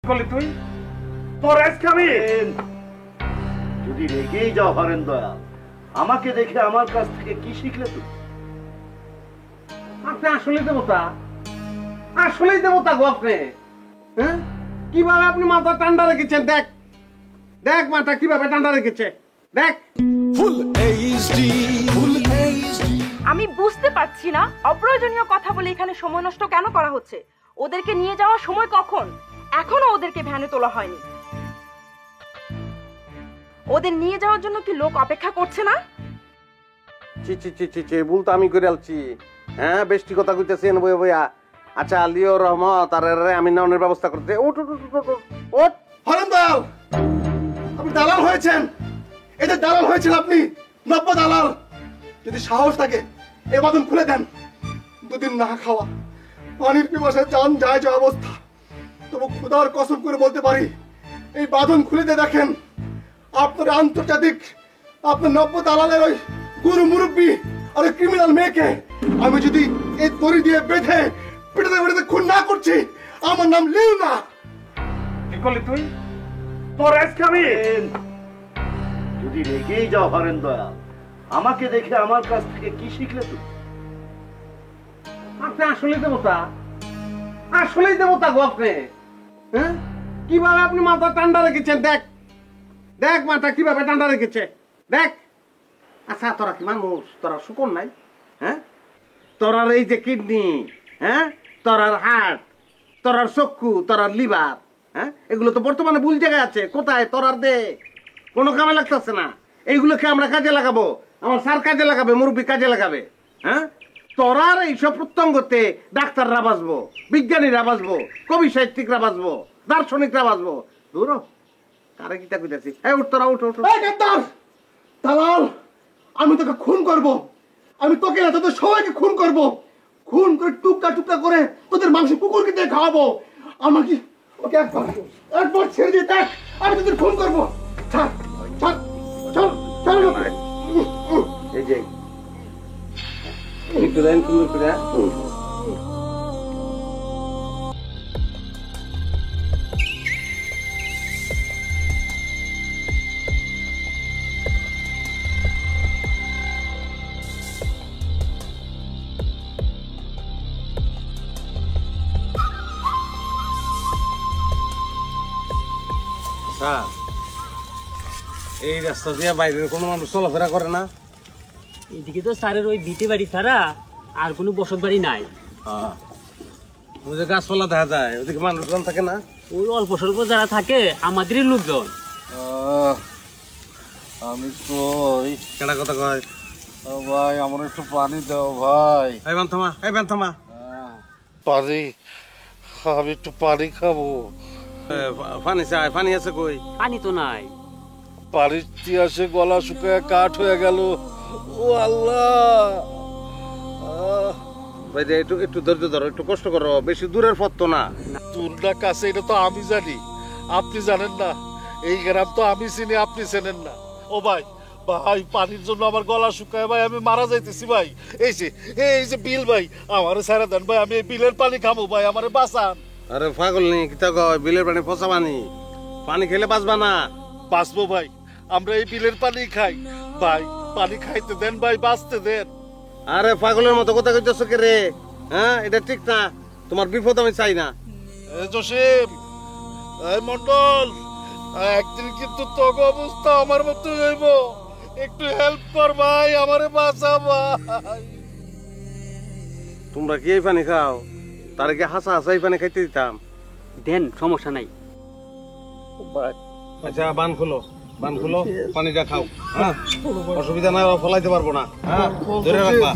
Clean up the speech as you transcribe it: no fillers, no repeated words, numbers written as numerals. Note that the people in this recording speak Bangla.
বলি তুই তোর আজকে আমি যদি রেগেই যাও হরেন দয়াল, আমাকে দেখে আমার কাছ থেকে কি শিখলে তুমি? আপনি আসলেই দেবতা, আসলেই দেবতা গো আপনি। হ্যাঁ, কিভাবে আপনি মাথা ঠান্ডা রেখেছেন? দেখ দেখ মাথা কিভাবে ঠান্ডা রেখেছে, দেখ। আমি বুঝতে পারছি না অপ্রয়োজনীয় কথা বলে এখানে সময় নষ্ট কেন করা হচ্ছে। ওদেরকে নিয়ে যাওয়ার সময় কখন? এখনো ওদেরকে ভ্যানে তোলা হয়নি। ওদের নিয়ে যাওয়ার জন্য কি লোক অপেক্ষা করছে না? চি চি চি চি চি, ভুল তো আমি করে আলছি। হ্যাঁ, বেশি কথা কইতেছেন বইয়া বইয়া। আচ্ছা, আলিও রহমত আর আমি নাওনের ব্যবস্থা করতে। ওঠ ওঠ ওঠ ওঠ। হরেন দয়াল, আপনি দালাল হয়েছেন। এদের দালাল হয়েছেন আপনি, নব্য দালাল। যদি সাহস থাকে এ বাঁধন খুলে দেন। দুদিন না খাওয়া, পানির পিপাসায় জান যায় যে অবস্থা। তবু খোদার কসম করে বলতে পারি, এই বাঁধন খুলে দিয়ে দেখেন আপনার আন্তর্জাতিক, আপনার নব্য দালালের ওই গুরু মুরব্বী আর ওই ক্রিমিনাল মেয়েকে আমি যদি এই দড়ি দিয়ে বেঁধে পেটাতে পেটাতে খুন না করছি, আমার নাম লিউ না। কি করলি তুই? তোর আজকে আমি যদি রেগেই যাও হরেন দয়াল, আমাকে দেখে আমার কাছ থেকে কি শিখলে তুমি? আপনি আসলেই দেবতা, আসলেই দেবতা গো আপনি। হ্যাঁ, কিভাবে আপনি মাথা ঠান্ডা রেখেছেন? দেখ দেখ মাথা কিভাবে ঠান্ডা রেখেছে, দেখ। আচ্ছা, তোরা কি মানুষ? তোরা শুকন নাই? হ্যাঁ, তোরার এই যে কিডনি, হ্যাঁ, তোরার হার্ট, তোরার চক্ষু, তোরার লিভার, হ্যাঁ, এগুলো তো বর্তমানে ভুল জায়গায় আছে। কোথায় তোরার দে? কোনো কামে লাগতেছে না। এইগুলোকে আমরা কাজে লাগাবো, আমার স্যার কাজে লাগাবে, মুরব্বী কাজে লাগাবে। হ্যাঁ, তোরার এইসব প্রত্যঙ্গতে ডাক্তাররা বাঁচবো, বিজ্ঞানীরা বাঁচবো, কবি সাহিত্যিকরা বাঁচবো, দার্শনিকরা বাঁচবো। দূর কারে কিতা কইতাছি। এই উঠ, তোরা উঠ উঠ। এই গাদ্দার দালাল, আমি তোকে খুন করব। আমি তোকে না, তোদের সবাইকে খুন করব। খুন করে টুকটা টুকটা করে তোদের মাংস কুকুরকে দিয়ে খাওয়াবো। আমার কি ওকে একবার ছেড়ে দিয়ে দেখ, আমি তোদের খুন করব। ছাড় ছাড়, চল চল চল। এই যে একটু দেন সুন্দর করে। এই রাস্তা দিয়ে বাইরের কোনো মানুষ চলাফেরা করে না? এদিকে তো স্যারের ওই ভিটে বাড়ি ছাড়া আর কোনো বসত বাড়ি নাই। ওই যে গাছপালা দেখা যায়, ওদিকে মানুষজন থাকে না? ওই অল্প স্বল্প যারা থাকে আমাদেরই লোকজন। আমি কই কেডা কথা কয়? ভাই, আমার একটু পানি দাও ভাই। এই বান্ধমা, এই বান্ধমা। পানি, আমি একটু পানি খাবো। পানি চাই, পানি আছে কই? পানি তো নাই। পানির তিয়াসে গলা শুকিয়ে কাঠ হয়ে গেল। ও আল্লাহ! ভাই যে একটু একটু ধৈর্য ধরো, একটু কষ্ট করো, বেশি দূরের পথ তো না। তোর না কাছে, এটা তো আমি জানি, আপনি জানেন না। এই গ্রাম তো আমি চিনি, আপনি চেনেন না। ও ভাই, ভাই পানির জন্য আমার গলা শুকায় ভাই, আমি মারা যাইতেছি ভাই। এই যে বিল ভাই, আমারে ছেড়ে দেন ভাই, আমি এই বিলের পানি খাবো ভাই, আমারে বাঁচান। আরে পাগল নি, কিতা কয়? বিলের পানি পচা পানি, পানি খেলে বাঁচবা না। বাঁচবো ভাই, আমরা এই বিলের পানি খাই ভাই, পানি খাইতে দেন ভাই, বাঁচতে দেন। আরে পাগলের মতো কথা কইতেছো কে রে? হ্যাঁ, এটা ঠিক না, তোমার বিপদ আমি চাই না। জসিম, এই মন্ডল, একদিন কিন্তু তোর অবস্থা আমার মতো হইব। একটু হেল্প কর ভাই, আমারে বাঁচা ভাই। তোমরা কি এই পানি খাও? তার কি হাসা হাসা এই পানি খাইতে দিতাম? দেন, সমস্যা নাই। আচ্ছা, বান খুলো, বান খুলো, পানিটা খাও। হ্যাঁ, অসুবিধা নাই, ফলাইতে পারবো না। হ্যাঁ, ধরে রাখবা।